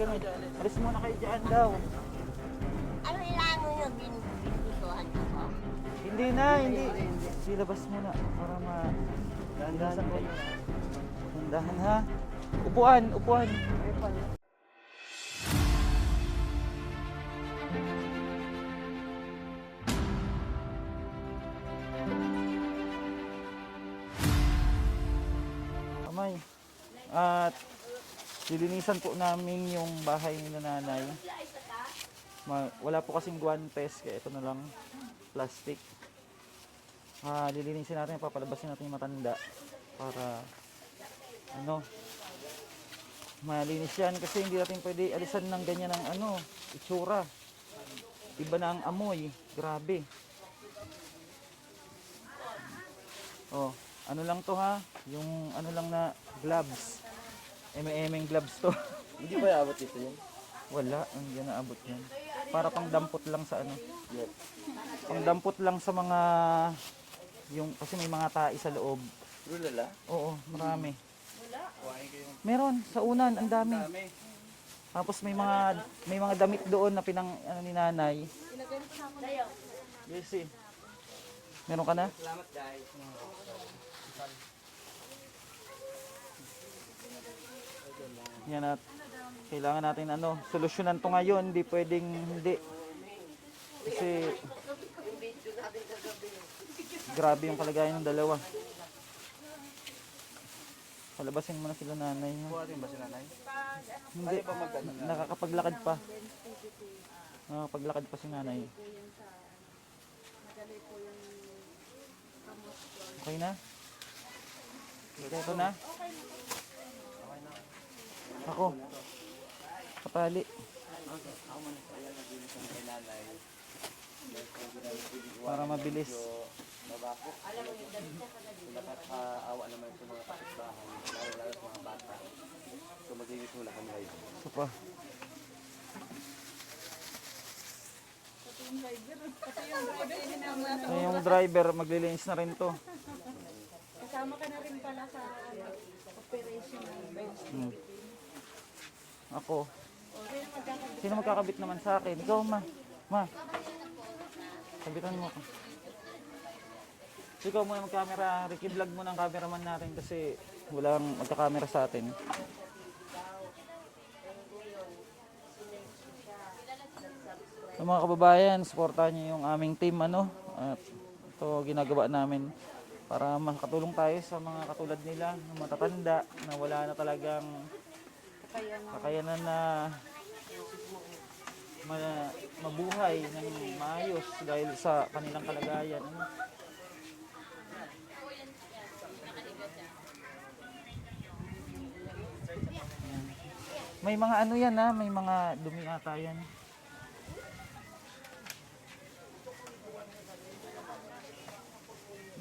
halika na. Alis muna kayo dyan daw. Ano ilano nyo? Binusuhan ako? Hindi na, hindi. Silabas muna para dahan-dahan kayo. Dahan ha. Upuan, upuan. Amay. At lilinisan po namin yung bahay ni nanay. Wala po kasing guwantes kaya ito na lang plastic. Lilinisin natin, papalabasin natin yung matanda para malinis yan kasi hindi natin pwede alisan ng ganyan ng itsura. Iba na ang amoy, grabe. Oh, ano lang to ha, yung ano lang na gloves. Eme-emeng gloves to. Hindi ba yaabot ito yun? Wala, hindi na abot yan. Para pang dampot lang sa Yep. Pang dampot lang sa mga kasi may mga tai sa loob. Lulala? Oo, marami. Meron sa unan, ang dami. Tapos may mga damit doon na ni nanay. Yes, eh. Meron ka na? Salamat guys. Yan at kailangan natin solusyonan to ngayon, hindi pwedeng hindi. Kasi grabe yung kalagayan ng dalawa. Palabasin mo na sila nanay. Buhatin ba si nanay? Hindi, Ano ba magkano na? nakakapaglakad pa. Nakakapaglakad pa si nanay. Okay na? Okay ito na? Ako. Kapali. Para mabilis. Mabako. Nakakaawa naman sa mga kapitbahay. Lalo sa mga bata. So magiging muna kami kayo. Ito pa. Yung driver, maglilinis na rin to. Kasama ka na rin pala sa operation ng Ako. Sino magkakabit naman sa akin? Ikaw, ma. Ma. Kabitan mo ko. Ikaw muna mag-camera. Ricky vlog mo ng cameraman natin kasi walang magka-camera sa atin. So, mga kababayan, supportahan niyo yung aming team at ito ginagawa namin para makatulong tayo sa mga katulad nila na matatanda na wala na talagang kakayanan na mabuhay ng maayos dahil sa kanilang kalagayan. May mga yan may mga dumi ata yan.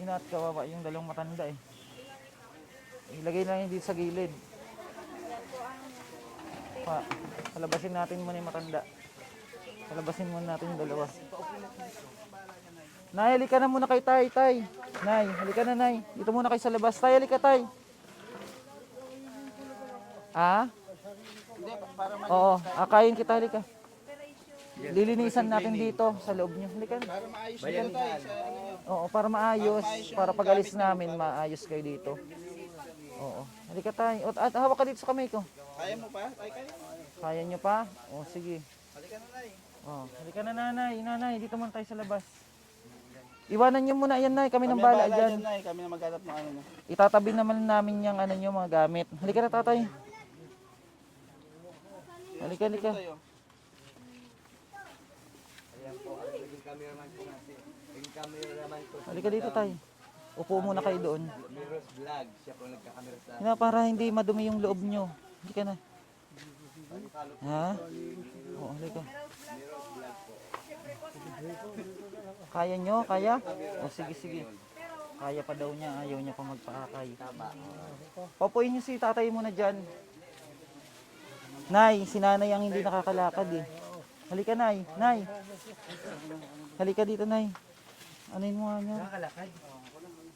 At kawawa yung dalawang matanda eh. Ilagay lang yun dito sa gilid. Palabasin natin muna yung matanda. Palabasin muna natin yung dalawa. Nay, halika na muna kay Tay. Nay, halika na Nay. Dito muna kayo sa labas. Tay, halika Tay. Ha? Oo, akayin kita, halika. Lilinisan natin dito sa loob nyo. Halika na. Para maayos na tayo. Oo, para maayos. Para pag-alis namin, maayos kayo dito. Oo. Halika tayo. At hawak ka dito sa kamay ko. Kaya mo pa? Kaya? Kaya nyo pa? O, sige. Halika na nay. O, halika na nanay. Nanay, dito muna tayo sa labas. Iwanan nyo muna. Ayan, nay. Kami nang bala dyan. Kami na maghanap ng ano. Itatabi naman namin yung nyo, mga gamit. Halika na tatay. Halika. Halika dito tayo. Upo muna kayo doon. Mirror's vlog. Siya po nagkakamera sa Para hindi madumi yung loob nyo. Halika na. Ha? Oo, halika. Kaya nyo? Kaya? O sige. Kaya pa daw niya. Ayaw niya pa magpaakay. Papuin nyo si tatay muna dyan. Nay, si nanay ang hindi nakakalakad eh. Halika nay. Halika dito nay. Anuin mo nga niya. nakakalakad.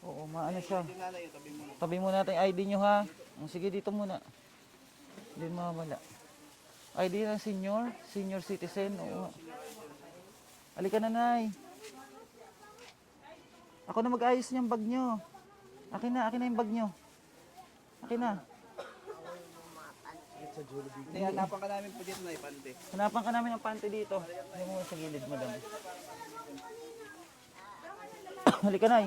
Oo, maano siya. Tabi mo natin ID nyo ha. Sige dito muna. Hindi mawala. ID ng senior? Senior citizen? Oo. Halika na, Nay. Ako na mag-ayos niyang bag nyo. Akin na yung bag nyo. Akin na. Hindi, hanapan ka namin po dito na ipante. Hanapan ka namin ng pante dito. Hindi mo sa gilid, madam. Halika, Nay.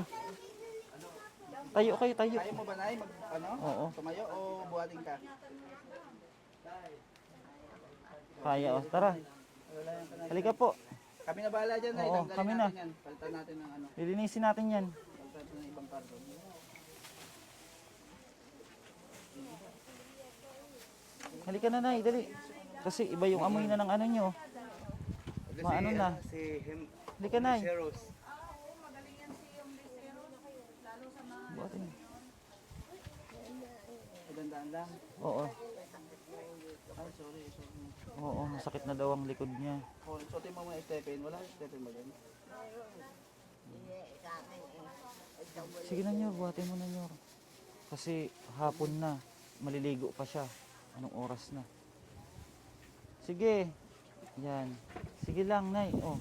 Tayo kayo, tayo. Kaya mo ba, Nay, Oo. tumayo o buhatin ka? Kaya, oh. Tara. Halika po. Kami na bahala dyan, Nay. Oo, Tanggalin kami natin na. yan. Palitan natin ng ano. Lilinisin natin yan. Palitan natin ng ibang karton. Halika na, Nay. Dali. Kasi iba yung amoy na ng ano nyo. Maano na. Halika, Nay. Buhatin. Magandaan lang. Oo. Ay, sorry. Oo, masakit na daw ang likod niya. Oh, suotin mo mga stepin. Wala stepin ba dyan? Hindi, sa akin eh. Sige na, Nyor. Buhatin mo na, Nyor. Kasi hapon na. Maliligo pa siya. Anong oras na? Sige. Yan. Sige lang, Nay. Oh.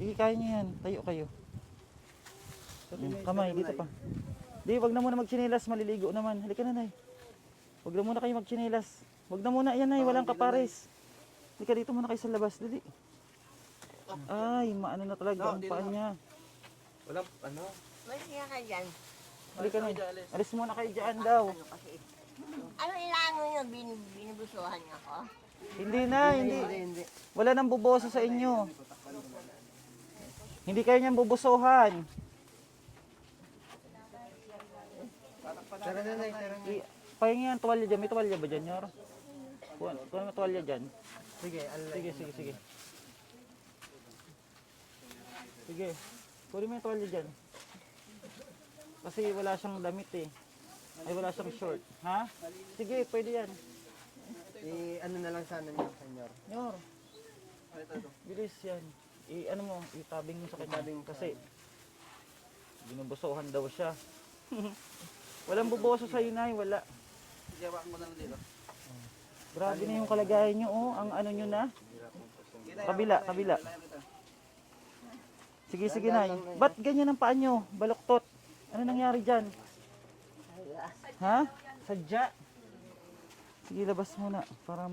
Sige, kaya niyo yan. Tayo kayo. Kamay, dito pa. Di, wag na muna magchinelas. Maliligo naman. Halika na, Nay. Wag na muna kayo magchinelas. Wag na muna. Yan, Nay. Walang kapares. Halika dito muna kayo sa labas. Dali. Ay, maano na talaga ang paa niya. Wala, ano? Mas niya ka dyan. Halika, Nay. Alis muna kayo dyan daw. Ano kasi? Ano ilango nyo? Binubusuhan niyo ako? Hindi na, hindi. Wala nang buboso sa inyo. Hindi kayo niyang bubusuhan. Tara na, Nay. Tara na. Pahingi ang tuwalya dyan. May tuwalya ba dyan, Nyor? Kuha mo tuwalya dyan. Sige, Sige. Sige. Kunin mo yung tuwalya dyan. Kasi wala siyang damit eh. Ay, wala siyang short. Ha? Sige, pwede yan. ano na lang sana niyo, senyor. Nyor, bilis yan. Ano mo, itabing mo sa kanya. Kasi binubusuhan daw siya. Walang buboso sa Nay, wala. Gawa mo na lang dito. Grabe na yung kalagayan nyo, oh. Ang ano nyo na. Kabila. Sige, Nay. Ba't ganyan ang paa nyo? Baluktot. Ano nangyari dyan? Ha? Sadya? Sige, labas muna para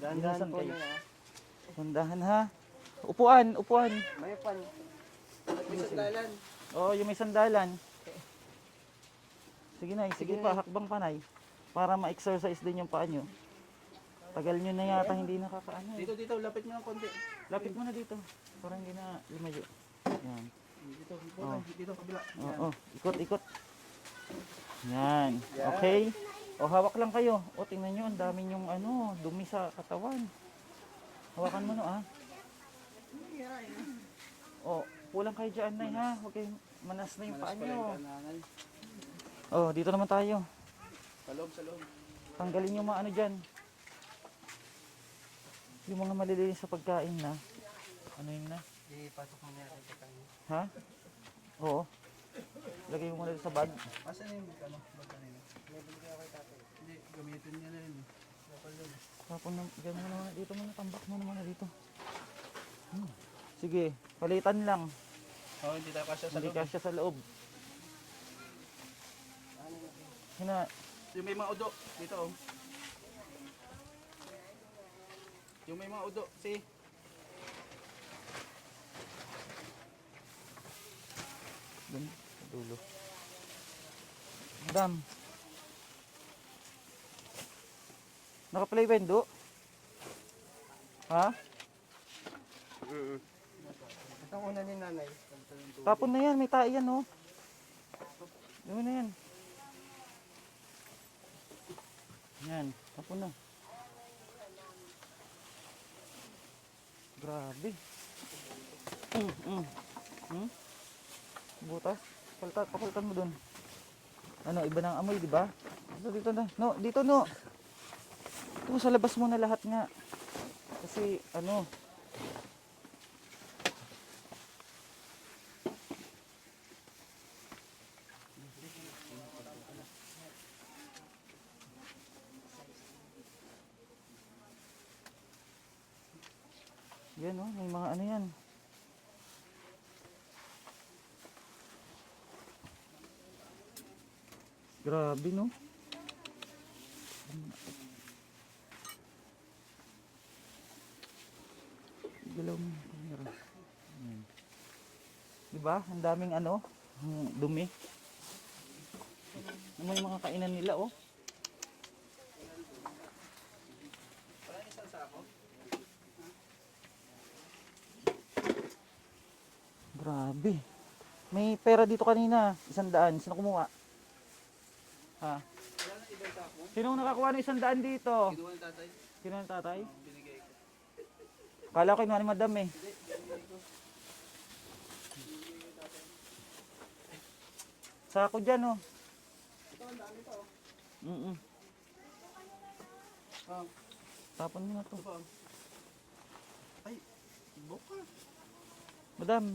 Dahan-dahan po kayo. na. Tandahan, ha? Upuan. May pan. May sandalan. Oo, yung may sandalan. Sige, Nay. Sige pa, hakbang pa, Nay. Para ma-exercise din yung paa nyo. Tagal nyo na yata hindi nakakaano. Dito, lapit mo ng konti. Lapit mo na dito. Para hindi na lumayo. Yan. Dito, kabila. Oo, ikot. Yan. Okay. O, hawak lang kayo. O, tingnan nyo, ang dami yung dumi sa katawan. Hawakan mo no, ah. O, pulang kayo dyan, Nay, ha? Huwag kayong manas na yung paa nyo. O, dito naman tayo. Sa loob. Tanggalin yung mga dyan. Yung mga malilinis sa pagkain na. Ano yun na? Ipasok mo na yung kanya. Ha? Oo. Lagay mo muna sa bag. Asan na yung bag kanina? Hindi, gamitin niya na rin. Tapon na, dyan mo naman dito muna. Tambak mo naman dito. Sige, palitan lang. Oo, hindi tayo kasya sa Hindi loob. kasya sa loob. Yung may mga udo, dito oh. Yung may mga udo, see? Dun, sa dulo. Madam. Naka-play ba yun, Do? Ha? Ito ang una ni nanay. Tapon na yan, may tae yan, oh. Gawin na yan. Yan, tapon na. Grabe. Butas. Papalitan mo dun. Ano, iba ng amoy, di ba? Dito na. No, dito no. Ito, sa labas mo na lahat nga. Kasi, Yan oh, may mga ano yan. Grabe no. Galaw mo. Camera. Ayan. Diba? Ang daming ano, dumi. Ano yung mga kainan nila oh. Grabe. May pera dito kanina, 100. Sino kumuha? Ha? Sino nakakuha ng 100 dito? Kinuha ng tatay. Sino ng tatay? Binigay ko. Kala ko kinuha ni madam eh. Sako dyan oh. Mm. Ah, Tapon mo na to. ay, boka. Madam.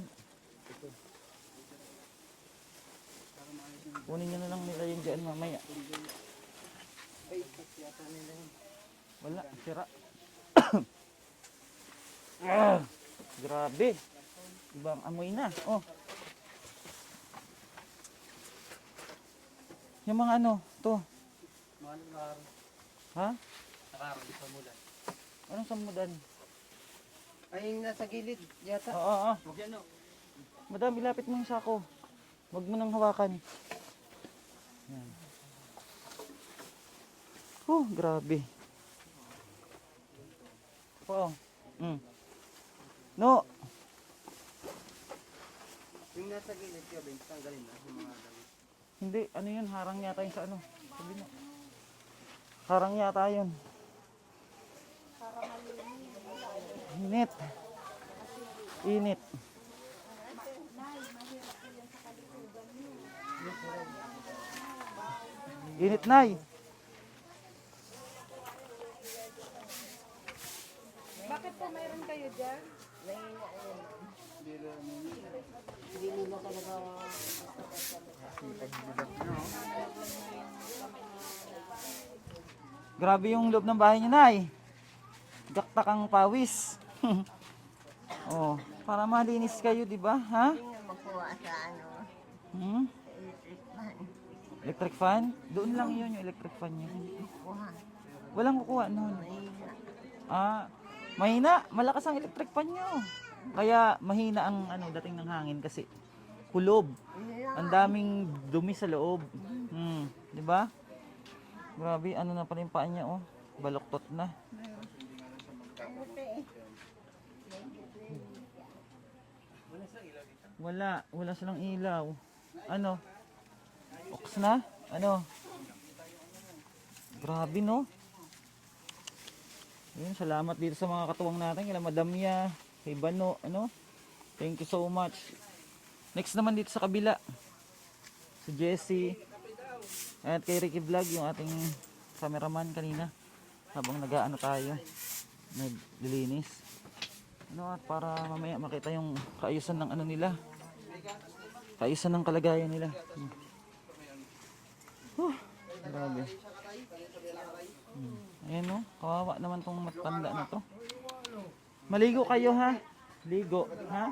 Kunin nyo na lang nila yung dyan mamaya. Ay, yata nila yun. Wala, sira. Grabe. Ibang amoy na. Oh. Yung mga ano, to. Mga nakaroon. Ha? Nakaroon sa mulan. Anong samudan? Ay, yung nasa gilid yata. Oo, oo. Huwag yan, no? Madam, ilapit mo yung sako. Huwag mo nang hawakan. Yan. Grabe. Oo. No. Yung nasa gilid, Ben, tanggalin na yung mga dami. Hindi, ano yun? Harang yata yun sa ano. Sabi mo. Harang yata yun. Init. Init. Init, Nay. Bakit po mayroon kayo dyan? Grabe yung loob ng bahay niyo, Nay. Daktak ang pawis. Oh, para malinis kayo, di ba? Ha? Hindi na makuha sa ano, Hmm? electric fan. Electric fan? Doon lang yun yung electric fan niyo. Kuha. Walang kukuha noon. Mahina. Ah, mahina. Malakas ang electric fan niyo. Kaya mahina ang ano dating ng hangin kasi kulob. Ang daming dumi sa loob. Di ba? Grabe, ano na pala yung paa niya, oh. Baloktot na. Ano to eh? Wala silang ilaw. Ano? Ox na? Ano? Grabe, no? Yun, salamat dito sa mga katuwang natin. Kila Madamya, kay Bano, ano? Thank you so much. Next naman dito sa kabila. Si Jessie. At kay Ricky Vlog, yung ating cameraman kanina. Habang nag-ano tayo. Naglilinis. Ano, at para mamaya makita yung kaayusan ng ano nila. Kaayusan ng kalagayan nila. Grabe. Ayan no, kawawa naman tong matanda na to. Maligo kayo ha? Ligo, ha?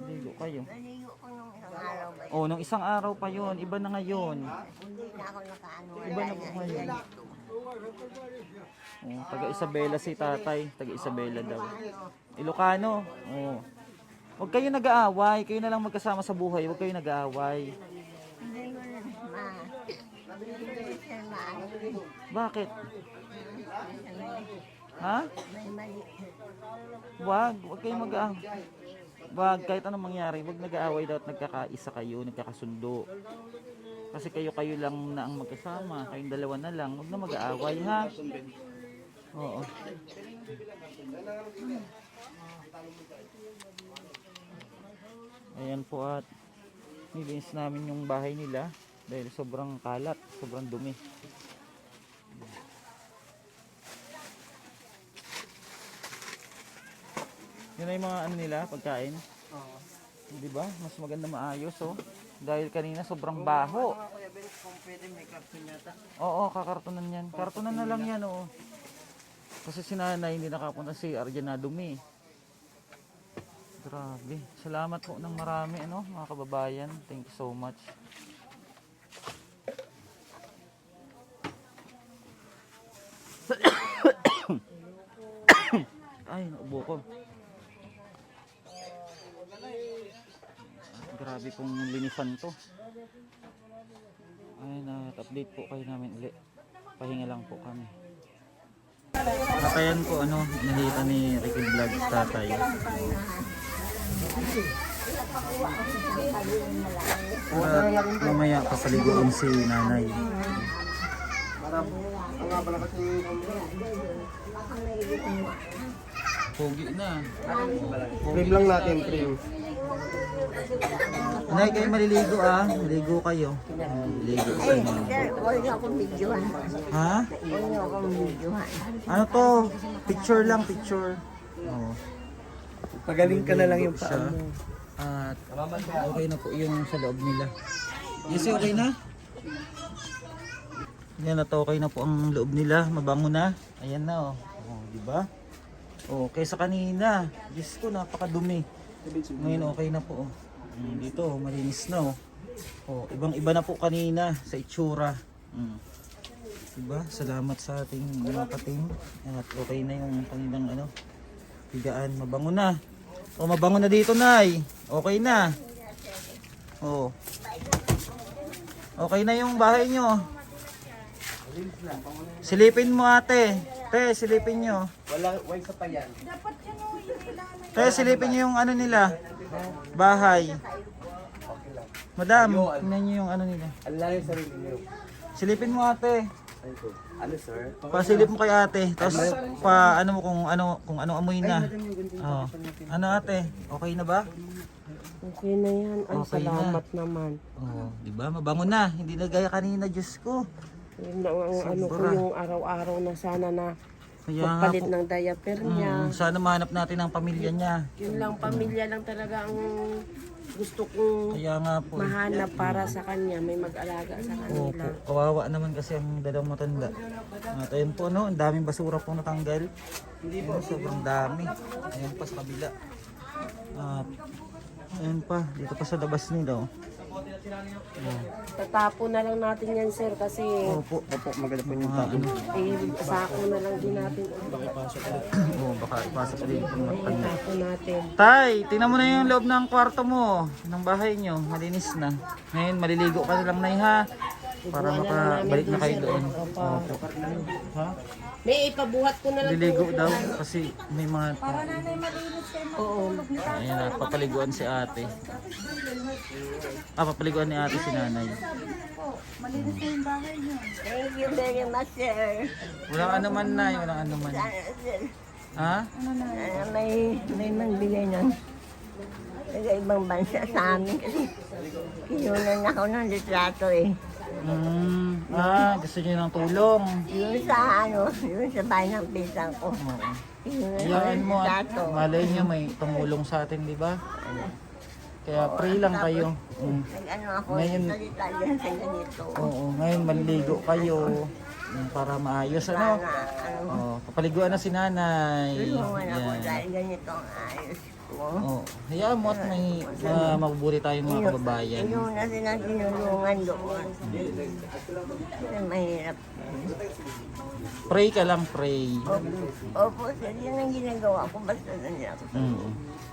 Ligo kayo. Naligo ko nung isang araw ba? Oh, nung isang araw pa yon, iba na ngayon. Hindi na ako nakaano. Iba na po ngayon. Oh, taga Isabela si tatay, taga Isabela daw. Ilocano. Oh. Huwag kayo nag-aaway, kayo na lang magkasama sa buhay, huwag kayo nag-aaway. Hindi ko na maano. Bakit? Ha? May mali. Huwag kayong mag-aaway. Huwag, kahit anong mangyari, huwag nag-aaway daw at nagkakaisa kayo, nagkakasundo. Kasi kayo lang na ang magkasama, kayong dalawa na lang, huwag na mag-aaway ha. Oo. Ayan po at nilinis namin yung bahay nila dahil sobrang kalat, sobrang dumi. Yun na yung mga ano nila, pagkain. Oo. Di ba? Mas maganda maayos oh. Dahil kanina sobrang baho. Mga Kuya Ben, kung pwede may karton yata. Oo, kakartunan yan. Kartunan na lang yan oh. Kasi si nanay hindi nakapunta sa CR, dyan na dumi. Grabe. Salamat po ng marami, ano, mga kababayan. Thank you so much. Ay, naubo ko. Grabe pong linisan to. Ay, na-update po kayo namin ulit. Pahinga lang po kami. Natayan po, ano, nakita ni Ricky Vlog tatay. At mamaya papaliguan si nanay. Pogi na. Trim lang natin, trim. Nay, kayo maliligo ah. Maligo kayo. Maligo Ay, kayo. sir, huwag niyo akong videohan. Ha? Huwag niyo akong videohan. Ano to? Picture lang, picture. Oo. Pagaling ka na lang yung Siya. paa mo. At okay na po yung sa loob nila. Yes, okay na? Yan, at okay na po ang loob nila. Mabango na. Ayan na, oh. Oh, di ba? Oh, kaysa kanina. Diyos ko, napakadumi. Ngayon okay na po, oh. Dito, oh, malinis na, oh. Oh, ibang-iba na po kanina sa itsura. Diba? Salamat sa ating mga kating. At okay na yung kaninang ano, higaan. Mabango na. Oh, mabango na dito, Nay. Okay na. Oh. Okay na yung bahay nyo. Silipin mo, ate. Te, silipin nyo. Wala, why sa pa yan? Te, silipin nyo yung ano nila. Bahay. Madam, tingnan nyo yung ano nila. Ano lang yung sarili niyo? Silipin mo, ate. Ano, sir? Pasilip mo kay ate. Tapos pa ano mo kung ano amoy na. Oh. Ano, ate? Okay na ba? Okay na yan. Ay, Okay na. salamat naman. Oh, di ba? Mabango na. Hindi na gaya kanina, Diyos ko. Yun lang ang ano ko Sobra. yung araw-araw na sana na Kaya nga magpalit po. ng diaper niya. Sana mahanap natin ang pamilya niya. Yun lang, pamilya lang talaga ang gusto kong Kaya nga po. mahanap para sa kanya. May mag-alaga sa Opo, kanila. kawawa naman kasi ang dalawang matanda. At ayun po, no, ang daming basura pong natanggal. Ayun, sobrang dami. Ayun pa sa kabila. At ayun pa, dito pa sa labas nila. Oh. Tatapo na lang natin yan, sir, kasi Opo, Opo, maganda po yung mga ano. sako na lang din natin. Oh, baka ipasok ulit yung matanda. Tatapo natin. Tay, tingnan mo na yung loob ng kwarto mo, ng bahay nyo, malinis na. Ngayon, maliligo ka na lang, Nay, ha? Para makabalik na kayo doon. Opo. Ha? May ipabuhat ko na lang. Maliligo daw kasi may mga... Oo. Ayan na, papaliguan si ate. Papaliguan ni ate si nanay. Thank you very much, sir. Walang ano man, Nay, walang ano man. Sana, sir, Ha? sana may magbigay ng ibang bansa sa amin kasi kinunan ako ng litrato eh. Gusto niyo ng tulong. Yun sa bahay ng pisang ko. Oo. Kinunan ako Hayaan ng mo at litrato. malay niyo may tumulong sa atin, di ba? Kaya pray lang kayo. Nag-ano ako, Ngayon- salita dyan sa ganito. Oo, ngayon maliligo kayo para maayos, ano? Oh, papaliguan na si nanay. Tulungan ako Yan. dahil ganito ang ayos ko. Oh, hayaan mo at may mabubuti tayong mga kababayan. Yung na silang tinulungan doon. Kasi mahirap. Pray ka lang, pray. Opo, sir, yun ang ginagawa ko. Basta nandiyan ako.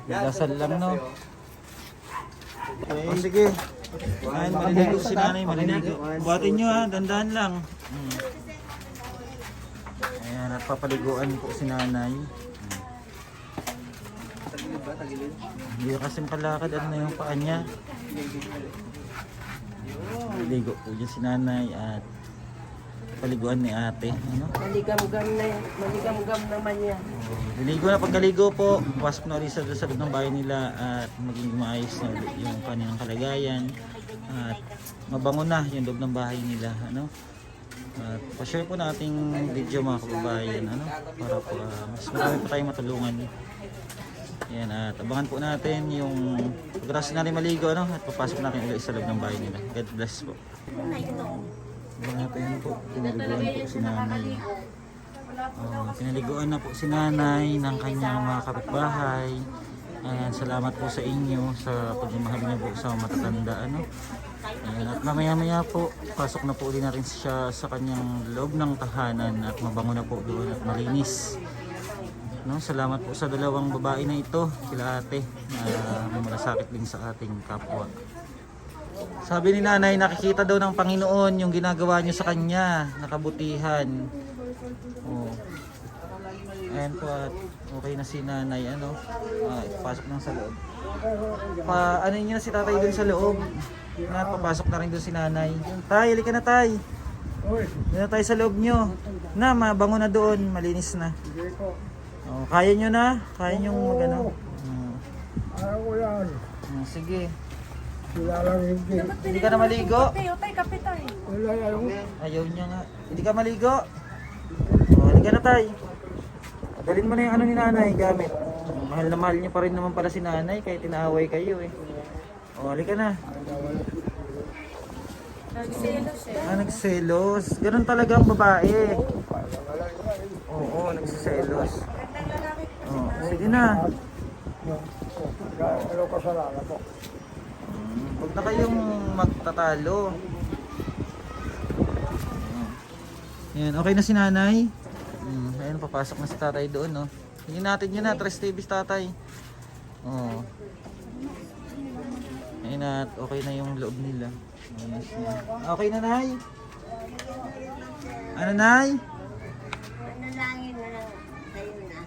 Dasal lang, no? Oh, sige. Ayun, maliligo si nanay, maliligo. Buhatin nyo, ha, dandahan lang. Ayan, at papaliguan po si nanay. Hindi kasi makalakad, ano na yung paa niya. Maliligo po dyan si nanay at paliguan ni ate. Ano? Maligam-gam naman yan. Liligo na, pagkaligo po, pasok na ulit sa loob ng bahay nila at maging maayos na ulit yung kanilang kalagayan at mabango na yung loob ng bahay nila, ano? At pa-share po nating video mga kababayan, ano? Para po mas marami pa tayong matulungan. Yan, at abangan po natin yung pagkatapos natin maligo, ano? At papasok natin ulit sa loob ng bahay nila. God bless po. Abangan natin po, pinaliguan po si nanay. Pinaliguan na po si nanay ng kanyang mga kapitbahay. Ayan, salamat po sa inyo sa pagmamahal niyo po sa matatanda. Ayan, at mamaya po, pasok na po ulit natin siya sa kanyang loob ng tahanan at mabango na po doon at malinis. Salamat po sa dalawang babae na ito, sila ate, na may malasakit din sa ating kapwa. Sabi ni nanay, nakikita daw ng Panginoon yung ginagawa niyo sa kanya, nakabutihan. Ayan po, at okay na si nanay, pasok lang sa loob. Ano niyo na si tatay dun sa loob. Papasok na rin dun si nanay. Tay, halika na tay. Doon na tayo sa loob nyo. Mabango na doon, malinis na. Kaya nyo na? Kaya nyo magano? Ayaw ko yan. Sige. Sila lang hindi. Hindi ka na maligo? Kape tayo. Wala ayaw. Ayaw niya nga. Hindi ka maligo? Halika na tay. Dalhin mo na yung ni nanay gamit. Mahal na mahal niyo pa rin naman pala si nanay kahit tinaaway kayo eh. Halika na. Nagselos Nagselos. Ganun talaga ang babae. Oo, nagsiselos. Sige na. Ano kasalanan ko? Huwag na kayong magtatalo. Yan, okay na si nanay. Ayan, papasok na si tatay doon, Hindi natin yun na, Tres TV tatay. Ayan at okay na yung loob nila. Ayos na. Okay na, nay? Ano, nay? Manalangin na lang sa'yo na.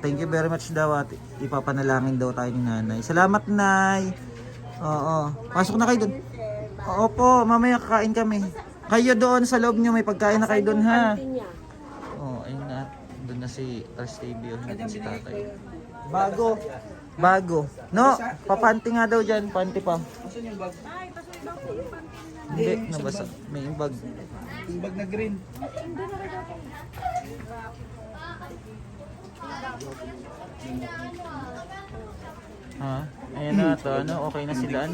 Thank you very much daw at ipapanalangin daw tayo ni nanay. Salamat, nay. Oo. Pasok na kayo doon. Opo, mamaya kakain kami. Kayo doon sa loob nyo, may pagkain na kayo doon, ha? Ayun na. Doon na si Tres TV, si tatay. Bago. No, papanti nga daw dyan, panty pa. Hindi, nabasa. May bag. Yung bag na green. Ayan na to, okay na sila,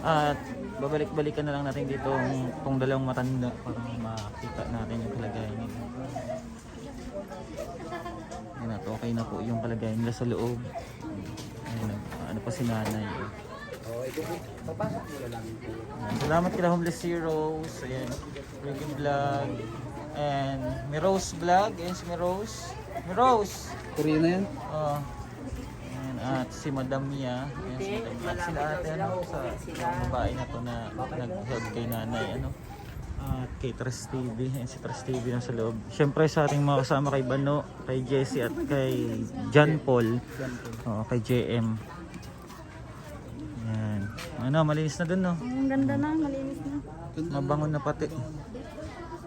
At babalik-balikan na lang natin dito tong dalawang matanda para makita natin yung kalagayan nila. Ayan na to, okay na po yung kalagayan nila sa loob. Ayan, ano pa si nanay. Salamat kila Homeless Heroes. Ayan, Ricky Vlog. And Mirose Vlog. Ayan si Mirose. Korean na yan? Ayan, at si Madam Mia. Ayan si Madam Mia. At sila ate sa babae na to na nag-help kay nanay. At kay Tres TV. Ayan si Tres TV na sa loob. Siyempre sa ating mga kasama kay Bano, kay Jessie at kay John Paul. Kay JM. Ayan. Malinis na dun, Ang ganda na, malinis na. Mabango na pati.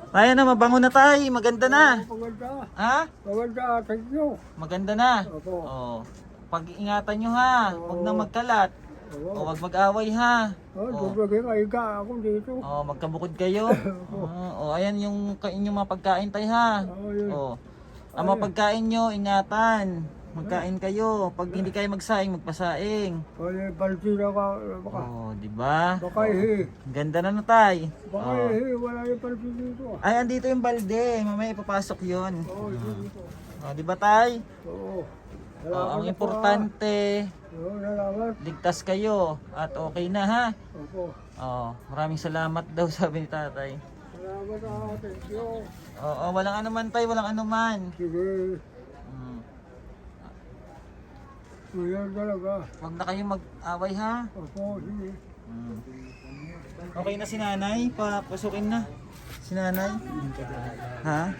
Tayo na, mabango na tayo. Maganda na. Maganda. Ha? Maganda, thank you. Maganda na. Opo. Pag-ingatan nyo ha. Huwag na magkalat. Huwag mag-away ha. Dublagay ka, higa ako dito. Magkabukod kayo. Ayan yung inyong mga pagkain tayo ha. Ang mga pagkain nyo, ingatan. Magkain kayo. Pag hindi kayo magsaing, magpasaing. Balti na ka. Di ba? Baka Ganda na tay. Baka wala yung balti dito. Ay, andito yung balde. Mamaya ipapasok yun. Dito. Di ba tay? Oo. Ang importante, Salamat. ligtas kayo at okay na ha. Opo. Maraming salamat daw sabi ni tatay. Salamat, thank you. Walang anuman tay, walang anuman. Sige. Ngayon talaga. Huwag na kayong mag-away ha. Opo, sige. Okay na si nanay, papasukin na. Si nanay. Ha?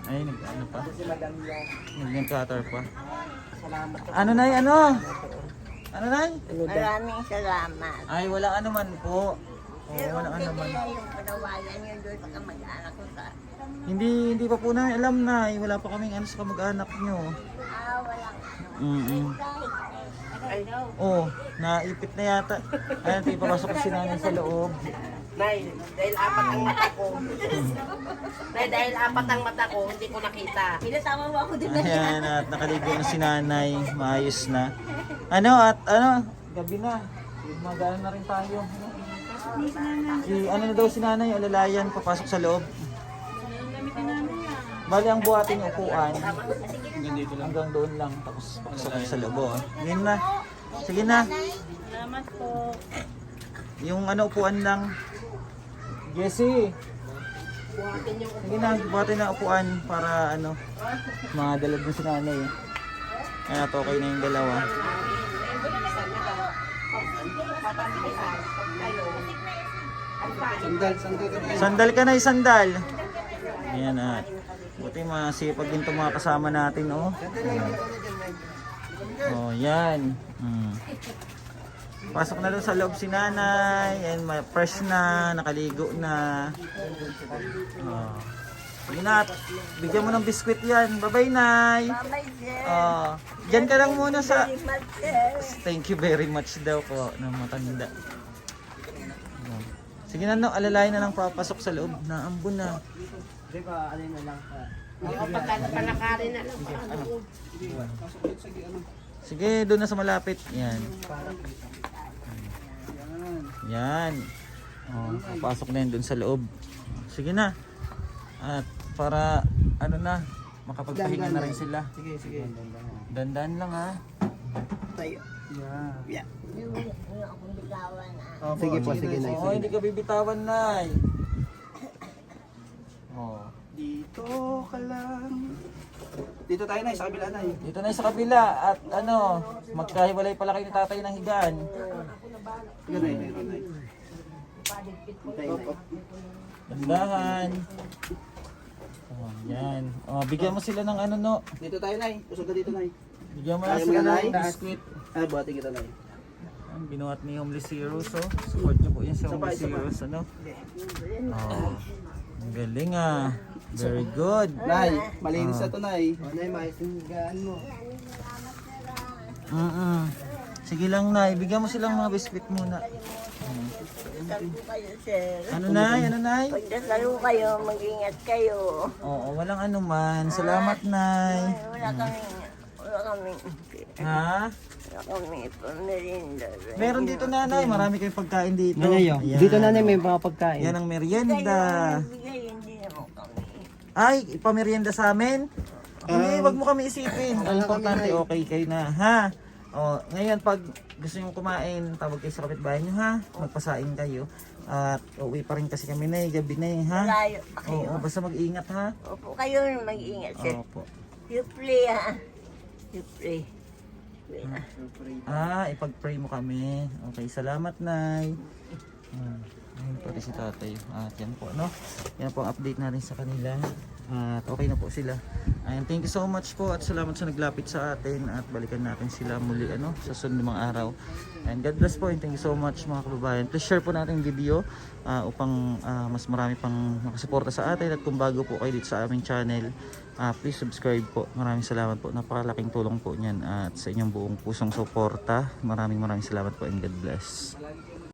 Ay, ano pa? Nag-cutter pa. Ano nay, ano? Ano nay? Maraming salamat. Ay, walang anuman po. Walang Sige anuman. na yung panawagan niyo doon sa kamag-anak ko sa... Hindi pa po namin alam na. Wala pa kaming ano sa kamag-anak nyo. Walang... Naipit na yata. Ayan, papasok si nanay sa loob. Nay, dahil apat ang mata ko. Nay, dahil apat ang mata ko, hindi ko nakita. Pinasama mo ako din. Ayan, at nakaligo na si nanay. Maayos na. Gabi na. Magana na rin tayo. Si ano na daw si nanay, alalayan, papasok sa loob. Bali ang buhatin yung upuan. Hanggang doon lang. Tapos pakasok kayo sa loob. Oh. Yun na. Sige na. Salamat po. Yung ano upuan lang. Jesse. Sige na, buhatin na upuan para ano, madalad mo si nanay. Kaya okay na yung dalawa. Sandal ka na, sandal. Ayan at. Buti masipag din itong mga kasama natin, oh. Oh, yan. Pasok na doon sa loob si nanay. Ayan, fresh na, nakaligo na. Oh. Sige na, bigyan mo ng biskwit yan. Bye-bye, nay. Bye, sir. Oh, dyan ka lang muna sa... Very much, sir. Thank you very much daw po ng matanda. Sige na, no, alalayan na lang papasok sa loob. Naambon na. Hindi pa, ano na lang. Palakarin na lang. Sige, doon na sa malapit. Yan. Yan. Oh, papasok na yun doon sa loob. Sige na. At para, ano na, makapagpahinga na rin sila. Sige, sige. Dandan lang ha. Tayo. Yeah. Wala akong bitawan, ah. Sige po, sige na. Oh, hindi ka bibitawan, nay. Oh. Dito ka lang. Dito tayo na, sa kabila na. Dito na sa kabila at ano, magkahiwalay pala kayo ni tatay ng higaan. Sige na, meron na. Dandahan. Oh, yan. Oh, bigyan mo sila ng ano, no. Dito tayo na, usog ka dito na. Bigyan mo na Kaya mo sila na, ng Nay? biscuit. Ah, buhati kita na. Ang binuhat ni Homeless Heroes, oh. Support niyo po yan sa Homeless Heroes, ano. Oh, ang galing ah. Very good. Nay, malinis na to, Nay. Nay, maisingaan mo. Sige lang, nay. Bigyan mo silang mga biscuit muna. Pagdasal ko kayo, sir. Ano, nay? Ano, nay? Pagdasal ko kayo, mag-ingat kayo. Oo, walang anuman. Salamat, nay. Wala kaming Ha? pamerinda. Meron dito, nanay. Marami kayong pagkain dito. Ayan. Dito, nanay, may mga pagkain. Yan ang merienda. Bigay, hindi naman kami. Ay, ipamerienda sa amin? Hindi, wag mo kami isipin. Ang importante, okay kayo na, ha? O, ngayon, pag gusto nyo kumain, tawag kayo sa kapitbahay nyo, ha? Magpasaing kayo. At uwi pa rin kasi kami na, gabi na, ha? Malayo pa kayo. Oo, basta mag-ingat, ha? Opo, kayo mag-ingat, sir. Opo. You play, ha? You play. Ipag-pray mo kami. Okay, salamat, nay. Ayun pa rin si tatay. At yan po, no? Yan po ang update natin sa kanila. At okay na po sila. Ayan, thank you so much po at salamat sa naglapit sa atin at balikan natin sila muli ano sa sunod na mga araw. And God bless po and thank you so much mga kababayan. Please share po natin yung video upang mas marami pang makasuporta sa atin at kung bago po kayo dito sa aming channel, please subscribe po. Maraming salamat po. Napakalaking tulong po niyan at sa inyong buong pusong suporta. Maraming salamat po and God bless.